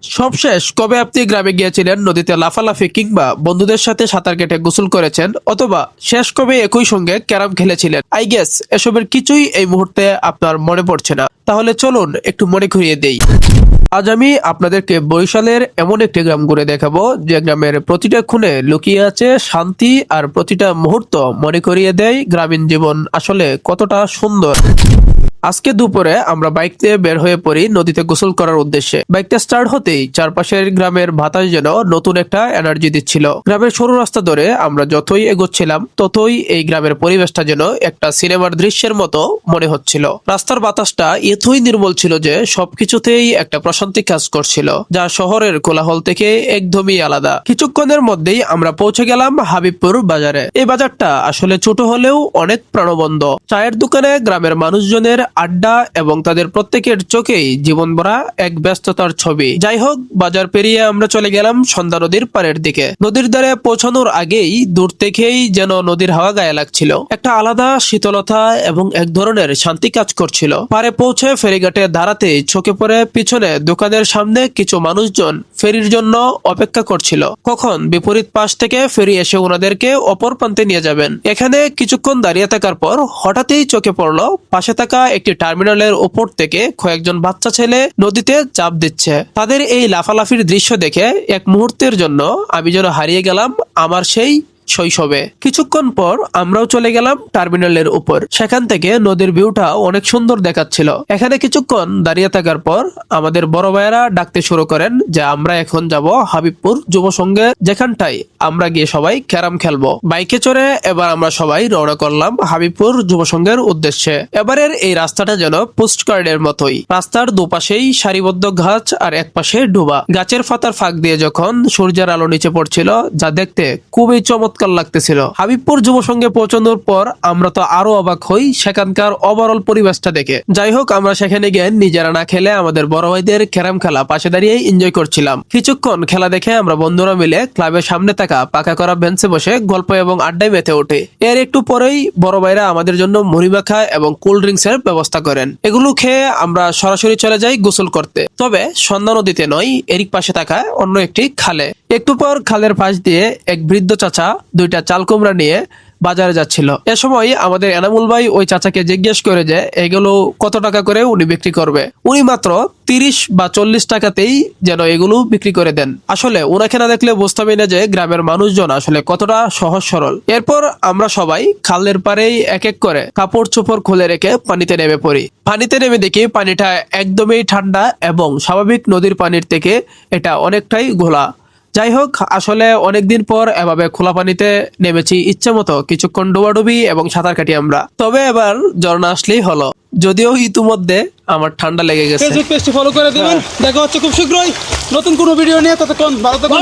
সবশেষ কবে আপনি গ্রামে গিয়েছিলেন, নদীতে লাফালাফি কিংবা বন্ধুদের সাথে সাঁতার কেটে গোসল করেছেন, অথবা শেষ কবে একই সঙ্গে ক্যারাম খেলেছিলেন? আই গেস এসবের কিছুই এই মুহূর্তে আপনার মনে পড়ছে না। তাহলে চলুন একটু মনে করিয়ে দেই। আজ আমি আপনাদেরকে বরিশালের এমন একটি গ্রাম ঘুরে দেখাবো যে গ্রামের প্রতিটা খুনে লুকিয়ে আছে শান্তি, আর প্রতিটা মুহূর্ত মনে করিয়ে দেয় গ্রামীণ জীবন আসলে কতটা সুন্দর। আজকে দুপুরে আমরা বাইক দিয়ে বের হয়ে পড়ি নদীতে গোসল করার উদ্দেশ্যে। বাইকটা স্টার্ট হতেই চারপাশের গ্রামের বাতাস যেন নতুন একটা এনার্জি দিচ্ছিল। গ্রামের সরু রাস্তা ধরে আমরা যতই এগোচ্ছিলাম ততই এই গ্রামের পরিবেশটা যেন একটা সিনেমার দৃশ্যের মতো মনে হচ্ছিল। রাস্তার বাতাসটা এতই নির্মল ছিল যে সবকিছুতেই একটা প্রশান্তি কাজ করছিল, যা শহরের কোলাহল থেকে একদমই আলাদা। কিছুক্ষণের মধ্যেই আমরা পৌঁছে গেলাম হাবিবপুর বাজারে। এই বাজারটা আসলে ছোট হলেও অনেক প্রাণবন্ত। চায়ের দোকানে গ্রামের মানুষজনের আড্ডা এবং তাদের প্রত্যেকের চোখেই জীবন ভরা এক ব্যস্ততার ছবি। যাই হোক, বাজার পেরিয়ে আমরা চলে গেলাম সন্ধ্যা নদীর পাড়ের দিকে। নদীর ধারে পৌঁছানোর আগেই দূর থেকেই যেন নদীর হাওয়া গায়ে লাগছিল। একটা আলাদা শীতলতা এবং এক ধরনের শান্তি কাজ করছিল। পারে পৌঁছে ফেরিঘাটে দাঁড়াতে চোখে পড়ে পিছনে দোকানের সামনে কিছু মানুষজন ফেরির জন্য অপেক্ষা করছিল, কখন বিপরীত পাশ থেকে ফেরি এসে ওনাদেরকে অপর প্রান্তে নিয়ে যাবেন। এখানে কিছুক্ষণ দাঁড়িয়ে থাকার পর হঠাৎই চোখে পড়লো পাশে থাকা একটি টার্মিনালের উপর থেকে কয়েকজন বাচ্চা ছেলে নদীতে চাপ দিচ্ছে। তাদের এই লাফালাফির দৃশ্য দেখে এক মুহূর্তের জন্য আমি যেন হারিয়ে গেলাম আমার সেই শৈশবে। কিছুক্ষণ পর আমরাও চলে গেলাম টার্মিনালের উপর। সেখান থেকে নদীর ভিউটা অনেক সুন্দর দেখাচ্ছিল। এখানে কিছুক্ষণ দাঁড়িয়ে থাকার পর আমাদের বড় ভাইয়েরা ডাকতে শুরু করেন যে আমরা এখন যাব হাবিবপুর যুব সংঘে, যেখানটাই আমরা গিয়ে সবাই ক্যারাম খেলবো। বাইকে চড়ে এবার আমরা সবাই রওনা করলাম হাবিবপুর যুব সংঘের উদ্দেশ্যে। এবারের এই রাস্তাটা যেন পোস্টকার্ডের মতোই। রাস্তার দুপাশেই সারিবদ্ধ গাছ আর এক পাশে ডোবা। গাছের পাতার ফাঁক দিয়ে যখন সূর্যের আলো নিচে পড়ছিল, যা দেখতে খুবই চমৎকার লাগতেছিল। হাবিবপুর যুব সংঘে পৌঁছানোর পর আমরা তো আরো অবাক হই সেখানকার ওভারঅল পরিবেশটা দেখে। যাই হোক, আমরা সেখানে গিয়ে নিজেরা না খেলে আমাদের বড় ভাইদের ক্যারাম খেলা পাশে দাঁড়িয়ে এনজয় করছিলাম। কিছুক্ষণ খেলা দেখে আমরা বন্ধুরা মিলে ক্লাবের সামনে থাকা পাকা করা বেঞ্চে বসে গল্প এবং আড্ডায় মেতে ওঠে। এর একটু পরেই বড় ভাইরা আমাদের জন্য মুড়ি মাখা এবং কোল্ড ড্রিঙ্কস এর ব্যবস্থা করেন। এগুলো খেয়ে আমরা সরাসরি চলে যাই গোসল করতে, তবে সন্ধ্যা নদীতে নয়, এর পাশে থাকা অন্য একটি খালে। একটু পর খালের পাশ দিয়ে এক বৃদ্ধ চাচা দুইটা চাল কুমড়া নিয়ে বাজারে যাচ্ছিল। এ সময় আমাদের এনামুল ভাই ওই চাচাকে জিজ্ঞেস করে যে এগুলো কত টাকা করে উনি বিক্রি করবে। উনি মাত্র 30 বা 40 টাকাতেই যেন এগুলো বিক্রি করে দেন। আসলে ওনাকে না দেখলে বুঝতে পারি না যে গ্রামের মানুষজন আসলে কতটা সহজ সরল। এরপর আমরা সবাই খালের পাড়েই এক এক করে কাপড় চোপড় খুলে রেখে পানিতে নেমে পড়ি। পানিতে নেমে দেখি পানিটা একদমই ঠান্ডা এবং স্বাভাবিক নদীর পানির থেকে এটা অনেকটাই ঘোলা। যাই হোক, আসলে অনেকদিন পর এভাবে খোলা পানিতে নেমেছি ইচ্ছে মতো কিছুক্ষণ ডুবাডুবি এবং সাঁতার কাটি আমরা। তবে এবার ঝর্ণা আসলেই হলো, যদিও ইতিমধ্যে আমার ঠান্ডা লেগে গেছে। ফেসবুক পেজটি ফলো করে দিবেন। দেখা হচ্ছে খুব শীঘ্রই নতুন কোনো ভিডিও নিয়ে। ততক্ষণ ভালো থাকুন।